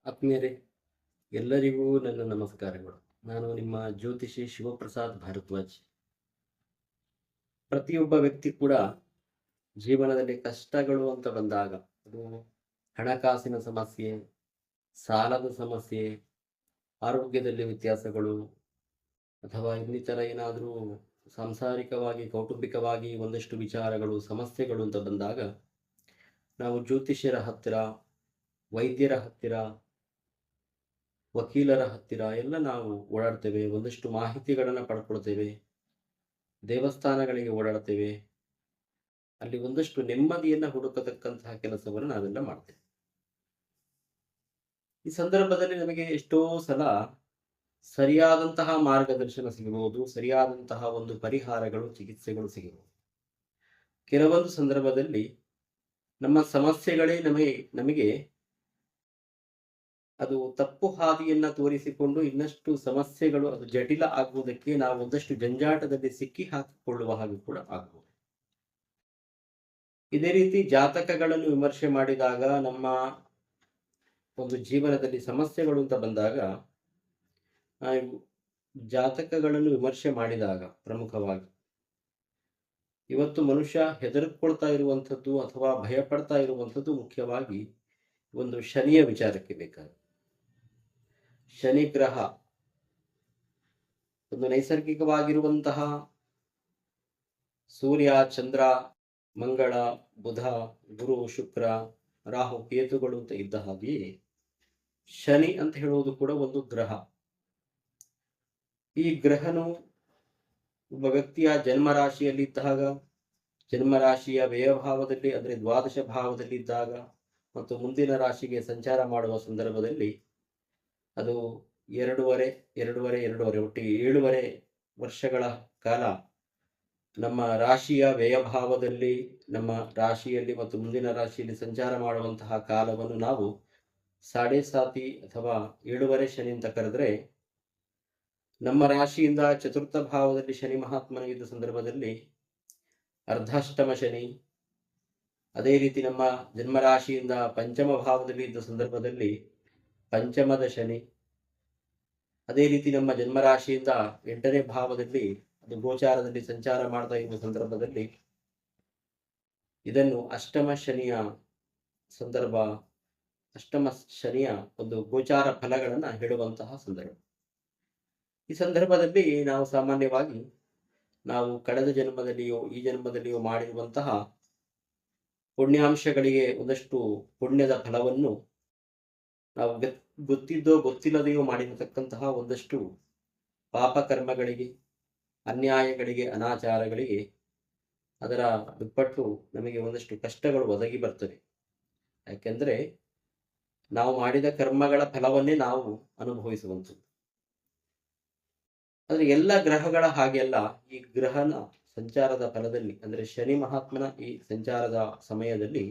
ಆತ್ಮೀಯರೇ, ಎಲ್ಲರಿಗೂ ನನ್ನ ನಮಸ್ಕಾರಗಳು. ನಾನು ನಿಮ್ಮ ಜ್ಯೋತಿಷಿ ಶಿವಪ್ರಸಾದ್ ಭಾರದ್ವಾಜ್. ಪ್ರತಿಯೊಬ್ಬ ವ್ಯಕ್ತಿ ಕೂಡ ಜೀವನದಲ್ಲಿ ಕಷ್ಟಗಳು ಅಂತ ಬಂದಾಗ, ಅದು ಹಣಕಾಸಿನ ಸಮಸ್ಯೆ, ಸಾಲದ ಸಮಸ್ಯೆ, ಆರೋಗ್ಯದಲ್ಲಿ ವ್ಯತ್ಯಾಸಗಳು, ಅಥವಾ ಇನ್ನಿತರ ಏನಾದರೂ ಸಾಂಸಾರಿಕವಾಗಿ ಕೌಟುಂಬಿಕವಾಗಿ ಒಂದಷ್ಟು ವಿಚಾರಗಳು ಸಮಸ್ಯೆಗಳು ಅಂತ ಬಂದಾಗ ನಾವು ಜ್ಯೋತಿಷ್ಯರ ಹತ್ತಿರ, ವೈದ್ಯರ ಹತ್ತಿರ, ವಕೀಲರ ಹತ್ತಿರ ಎಲ್ಲ ನಾವು ಓಡಾಡ್ತೇವೆ. ಒಂದಷ್ಟು ಮಾಹಿತಿಗಳನ್ನು ಪಡ್ಕೊಳ್ತೇವೆ. ದೇವಸ್ಥಾನಗಳಿಗೆ ಓಡಾಡ್ತೇವೆ. ಅಲ್ಲಿ ಒಂದಷ್ಟು ನೆಮ್ಮದಿಯನ್ನು ಹುಡುಕತಕ್ಕಂತಹ ಕೆಲಸವನ್ನು ನಾವೆಲ್ಲ ಮಾಡ್ತೇವೆ. ಈ ಸಂದರ್ಭದಲ್ಲಿ ನಮಗೆ ಎಷ್ಟೋ ಸಲ ಸರಿಯಾದಂತಹ ಮಾರ್ಗದರ್ಶನ ಸಿಗಬಹುದು, ಸರಿಯಾದಂತಹ ಒಂದು ಪರಿಹಾರಗಳು, ಚಿಕಿತ್ಸೆಗಳು ಸಿಗಬಹುದು. ಕೆಲವೊಂದು ಸಂದರ್ಭದಲ್ಲಿ ನಮ್ಮ ಸಮಸ್ಯೆಗಳೇ ನಮಗೆ ಅದು ತಪ್ಪು ಹಾದಿಯನ್ನ ತೋರಿಸಿಕೊಂಡು ಇನ್ನಷ್ಟು ಸಮಸ್ಯೆಗಳು ಅದು ಜಟಿಲ ಆಗುವುದಕ್ಕೆ, ನಾವು ಒಂದಷ್ಟು ಜಂಜಾಟದಲ್ಲಿ ಸಿಕ್ಕಿ ಹಾಕಿಕೊಳ್ಳುವ ಹಾಗೆ ಕೂಡ ಆಗಬಹುದು. ಇದೇ ರೀತಿ ಜಾತಕಗಳನ್ನು ವಿಮರ್ಶೆ ಮಾಡಿದಾಗ, ನಮ್ಮ ಒಂದು ಜೀವನದಲ್ಲಿ ಸಮಸ್ಯೆಗಳು ಅಂತ ಬಂದಾಗ, ಜಾತಕಗಳನ್ನು ವಿಮರ್ಶೆ ಮಾಡಿದಾಗ ಪ್ರಮುಖವಾಗಿ ಇವತ್ತು ಮನುಷ್ಯ ಹೆದರ್ಕೊಳ್ತಾ ಇರುವಂಥದ್ದು ಅಥವಾ ಭಯ ಪಡ್ತಾ ಇರುವಂಥದ್ದು ಮುಖ್ಯವಾಗಿ ಒಂದು ಶನಿಯ ವಿಚಾರಕ್ಕೆ ಬೇಕಾಗುತ್ತೆ. ಶನಿ ಗ್ರಹ ಒಂದು ನೈಸರ್ಗಿಕವಾಗಿರುವಂತಹ ಸೂರ್ಯ, ಚಂದ್ರ, ಮಂಗಳ, ಬುಧ, ಗುರು, ಶುಕ್ರ, ರಾಹು, ಕೇತುಗಳು ಅಂತ ಇದ್ದ ಹಾಗೆಯೇ ಶನಿ ಅಂತ ಹೇಳುವುದು ಕೂಡ ಒಂದು ಗ್ರಹ. ಈ ಗ್ರಹನು ಒಬ್ಬ ವ್ಯಕ್ತಿಯ ಜನ್ಮರಾಶಿಯಲ್ಲಿದ್ದಾಗ, ಜನ್ಮರಾಶಿಯ ವ್ಯಯಭಾವದಲ್ಲಿ ಅಂದರೆ ದ್ವಾದಶ ಭಾವದಲ್ಲಿದ್ದಾಗ ಮತ್ತು ಮುಂದಿನ ರಾಶಿಗೆ ಸಂಚಾರ ಮಾಡುವ ಸಂದರ್ಭದಲ್ಲಿ ಅದು ಎರಡೂವರೆ ಒಟ್ಟಿಗೆ 7.5 ವರ್ಷಗಳ ಕಾಲ ನಮ್ಮ ರಾಶಿಯ ವ್ಯಯಭಾವದಲ್ಲಿ, ನಮ್ಮ ರಾಶಿಯಲ್ಲಿ ಮತ್ತು ಮುಂದಿನ ರಾಶಿಯಲ್ಲಿ ಸಂಚಾರ ಮಾಡುವಂತಹ ಕಾಲವನ್ನು ನಾವು ಸಾಡೆ ಸಾತಿ ಅಥವಾ 7.5 ಶನಿ ಅಂತ ಕರೆದ್ರೆ, ನಮ್ಮ ರಾಶಿಯಿಂದ ಚತುರ್ಥ ಭಾವದಲ್ಲಿ ಶನಿ ಮಹಾತ್ಮನಿದ್ದ ಸಂದರ್ಭದಲ್ಲಿ ಅರ್ಧಾಷ್ಟಮ ಶನಿ, ಅದೇ ರೀತಿ ನಮ್ಮ ಜನ್ಮರಾಶಿಯಿಂದ ಪಂಚಮ ಭಾವದಲ್ಲಿ ಇದ್ದ ಸಂದರ್ಭದಲ್ಲಿ ಪಂಚಮದ ಶನಿ, ಅದೇ ರೀತಿ ನಮ್ಮ ಜನ್ಮರಾಶಿಯಿಂದ 8ನೇ ಭಾವದಲ್ಲಿ ಅದು ಗೋಚಾರದಲ್ಲಿ ಸಂಚಾರ ಮಾಡ್ತಾ ಇರುವ ಸಂದರ್ಭದಲ್ಲಿ ಇದನ್ನು ಅಷ್ಟಮ ಶನಿಯ ಸಂದರ್ಭ, ಅಷ್ಟಮ ಶನಿಯ ಒಂದು ಗೋಚಾರ ಫಲಗಳನ್ನು ಹೇಳುವಂತಹ ಸಂದರ್ಭ. ಈ ಸಂದರ್ಭದಲ್ಲಿ ನಾವು ಸಾಮಾನ್ಯವಾಗಿ ನಾವು ಕಳೆದ ಜನ್ಮದಲ್ಲಿಯೋ ಈ ಜನ್ಮದಲ್ಲಿಯೋ ಮಾಡಿರುವಂತಹ ಪುಣ್ಯಾಂಶಗಳಿಗೆ ಒಂದಷ್ಟು ಪುಣ್ಯದ ಫಲವನ್ನು ನಾವು ಗೊತ್ತಿದ್ದೋ ಗೊತ್ತಿಲ್ಲದೆಯೋ ಮಾಡಿರತಕ್ಕಂತಹ ಒಂದಷ್ಟು ಪಾಪಕರ್ಮಗಳಿಗೆ, ಅನ್ಯಾಯಗಳಿಗೆ, ಅನಾಚಾರಗಳಿಗೆ ಅದರ ದುಪ್ಪಟ್ಟು ನಮಗೆ ಒಂದಷ್ಟು ಕಷ್ಟಗಳು ಒದಗಿ ಬರ್ತವೆ. ಯಾಕೆಂದ್ರೆ ನಾವು ಮಾಡಿದ ಕರ್ಮಗಳ ಫಲವನ್ನೇ ನಾವು ಅನುಭವಿಸುವಂಥದ್ದು. ಆದರೆ ಎಲ್ಲ ಗ್ರಹಗಳ ಹಾಗೆಲ್ಲ ಈ ಗ್ರಹನ ಸಂಚಾರದ ಫಲದಲ್ಲಿ, ಅಂದರೆ ಶನಿ ಮಹಾತ್ಮನ ಈ ಸಂಚಾರದ ಸಮಯದಲ್ಲಿ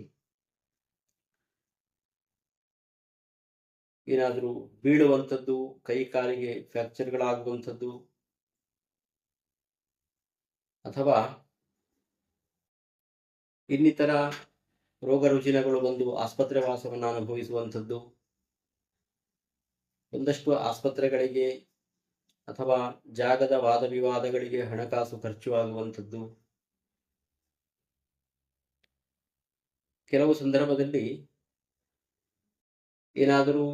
ಏನಾದರೂ ಬೀಳುವಂಥದ್ದು, ಕೈ ಕಾಲಿಗೆ ಫ್ರ್ಯಾಕ್ಚರ್ಗಳಾಗುವಂಥದ್ದು, ಅಥವಾ ಇನ್ನಿತರ ರೋಗ ರುಜಿನಗಳು ಬಂದು ಆಸ್ಪತ್ರೆ ವಾಸವನ್ನು ಅನುಭವಿಸುವಂಥದ್ದು, ಒಂದಷ್ಟು ಆಸ್ಪತ್ರೆಗಳಿಗೆ ಅಥವಾ ಜಾಗದ ವಾದ ವಿವಾದಗಳಿಗೆ ಹಣಕಾಸು ಖರ್ಚು ಆಗುವಂಥದ್ದು, ಕೆಲವು ಸಂದರ್ಭದಲ್ಲಿ ಏನಾದರೂ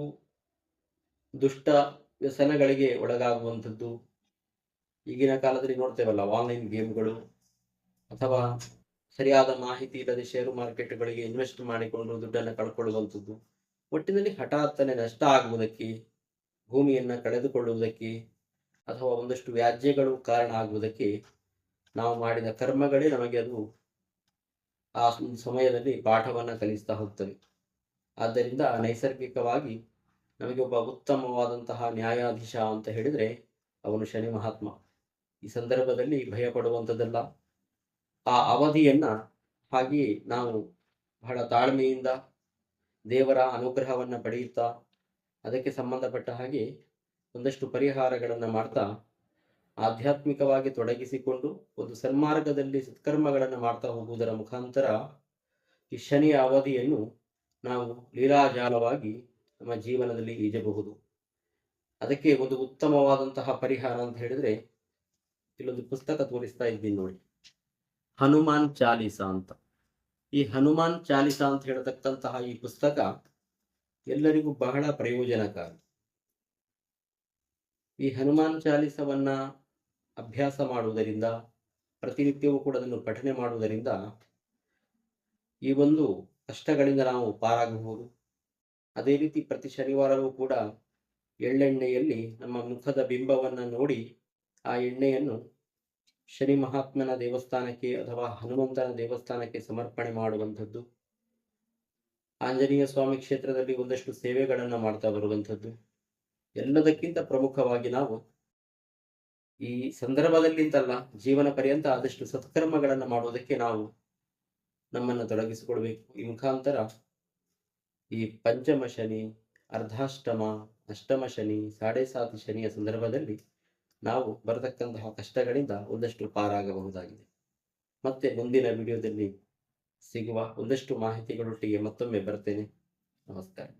ದುಷ್ಟ ವ್ಯಸನಗಳಿಗೆ ಒಳಗಾಗುವಂಥದ್ದು. ಈಗಿನ ಕಾಲದಲ್ಲಿ ನೋಡ್ತೇವಲ್ಲ, ಆನ್ಲೈನ್ ಗೇಮ್ಗಳು, ಅಥವಾ ಸರಿಯಾದ ಮಾಹಿತಿ ಇಲ್ಲದೆ ಷೇರು ಮಾರ್ಕೆಟ್ಗಳಿಗೆ ಇನ್ವೆಸ್ಟ್ ಮಾಡಿಕೊಂಡು ದುಡ್ಡನ್ನು ಕಳ್ಕೊಳ್ಳುವಂಥದ್ದು. ಒಟ್ಟಿನಲ್ಲಿ ಹಠಾತ್ತನೆ ನಷ್ಟ ಆಗುವುದಕ್ಕೆ, ಭೂಮಿಯನ್ನು ಕಳೆದುಕೊಳ್ಳುವುದಕ್ಕೆ, ಅಥವಾ ಒಂದಷ್ಟು ವ್ಯಾಜ್ಯಗಳು ಕಾರಣ ಆಗುವುದಕ್ಕೆ ನಾವು ಮಾಡಿದ ಕರ್ಮಗಳೇ ನಮಗೆ ಅದು ಆ ಸಮಯದಲ್ಲಿ ಪಾಠವನ್ನು ಕಲಿಸ್ತಾ ಹೋಗ್ತವೆ. ಆದ್ದರಿಂದ ನೈಸರ್ಗಿಕವಾಗಿ ನಮಗೆ ಒಬ್ಬ ಉತ್ತಮವಾದಂತಹ ನ್ಯಾಯಾಧೀಶ ಅಂತ ಹೇಳಿದರೆ ಅವನು ಶನಿ ಮಹಾತ್ಮ. ಈ ಸಂದರ್ಭದಲ್ಲಿ ಭಯ ಪಡುವಂಥದ್ದಲ್ಲ. ಆ ಅವಧಿಯನ್ನ ಹಾಗೆಯೇ ನಾವು ಬಹಳ ತಾಳ್ಮೆಯಿಂದ ದೇವರ ಅನುಗ್ರಹವನ್ನು ಪಡೆಯುತ್ತಾ, ಅದಕ್ಕೆ ಸಂಬಂಧಪಟ್ಟ ಹಾಗೆ ಒಂದಷ್ಟು ಪರಿಹಾರಗಳನ್ನು ಮಾಡ್ತಾ, ಆಧ್ಯಾತ್ಮಿಕವಾಗಿ ತೊಡಗಿಸಿಕೊಂಡು ಒಂದು ಸನ್ಮಾರ್ಗದಲ್ಲಿ ಸತ್ಕರ್ಮಗಳನ್ನು ಮಾಡ್ತಾ ಹೋಗುವುದರ ಮುಖಾಂತರ ಈ ಶನಿಯ ಅವಧಿಯನ್ನು ನಾವು ಲೀಲಾಜಾಲವಾಗಿ ನಮ್ಮ ಜೀವನದಲ್ಲಿ ಈಜಬಹುದು. ಅದಕ್ಕೆ ಒಂದು ಉತ್ತಮವಾದಂತಹ ಪರಿಹಾರ ಅಂತ ಹೇಳಿದ್ರೆ, ಇಲ್ಲೊಂದು ಪುಸ್ತಕ ತೋರಿಸ್ತಾ ಇದ್ದೀನಿ ನೋಡಿ, ಹನುಮಾನ್ ಚಾಲೀಸ ಅಂತ. ಈ ಹನುಮಾನ್ ಚಾಲೀಸ ಅಂತ ಹೇಳತಕ್ಕಂತಹ ಈ ಪುಸ್ತಕ ಎಲ್ಲರಿಗೂ ಬಹಳ ಪ್ರಯೋಜನಕಾರಿ. ಈ ಹನುಮಾನ್ ಚಾಲೀಸವನ್ನ ಅಭ್ಯಾಸ ಮಾಡುವುದರಿಂದ, ಪ್ರತಿನಿತ್ಯವೂ ಕೂಡ ಅದನ್ನು ಪಠನೆ ಮಾಡುವುದರಿಂದ ಈ ಒಂದು ಕಷ್ಟಗಳಿಂದ ನಾವು ಪಾರಾಗಬಹುದು. ಅದೇ ರೀತಿ ಪ್ರತಿ ಶನಿವಾರವೂ ಕೂಡ ಎಳ್ಳೆಣ್ಣೆಯಲ್ಲಿ ನಮ್ಮ ಮುಖದ ಬಿಂಬವನ್ನು ನೋಡಿ ಆ ಎಣ್ಣೆಯನ್ನು ಶನಿ ಮಹಾತ್ಮನ ದೇವಸ್ಥಾನಕ್ಕೆ ಅಥವಾ ಹನುಮಂತನ ದೇವಸ್ಥಾನಕ್ಕೆ ಸಮರ್ಪಣೆ ಮಾಡುವಂಥದ್ದು. ಆಂಜನೇಯ ಸ್ವಾಮಿ ಕ್ಷೇತ್ರದಲ್ಲಿ ಒಂದಷ್ಟು ಸೇವೆಗಳನ್ನು ಮಾಡ್ತಾ ಬರುವಂಥದ್ದು. ಎಲ್ಲದಕ್ಕಿಂತ ಪ್ರಮುಖವಾಗಿ ನಾವು ಈ ಸಂದರ್ಭದಲ್ಲಿ ಅಂತಲ್ಲ, ಜೀವನ ಪರ್ಯಂತ ಆದಷ್ಟು ಸತ್ಕರ್ಮಗಳನ್ನು ಮಾಡುವುದಕ್ಕೆ ನಾವು ನಮ್ಮನ್ನು ತೊಡಗಿಸಿಕೊಳ್ಬೇಕು. ಈ ಮುಖಾಂತರ ಈ ಪಂಚಮ ಶನಿ, ಅರ್ಧಾಷ್ಟಮ, ಅಷ್ಟಮ ಶನಿ, 7.5 ಶನಿಯ ಸಂದರ್ಭದಲ್ಲಿ ನಾವು ಬರತಕ್ಕಂತಹ ಕಷ್ಟಗಳಿಂದ ಒಂದಷ್ಟು ಪಾರಾಗಬಹುದಾಗಿದೆ. ಮತ್ತೆ ಮುಂದಿನ ವಿಡಿಯೋದಲ್ಲಿ ಸಿಗುವ ಒಂದಷ್ಟು ಮಾಹಿತಿಗಳೊಟ್ಟಿಗೆ ಮತ್ತೊಮ್ಮೆ ಬರ್ತೇನೆ. ನಮಸ್ಕಾರ.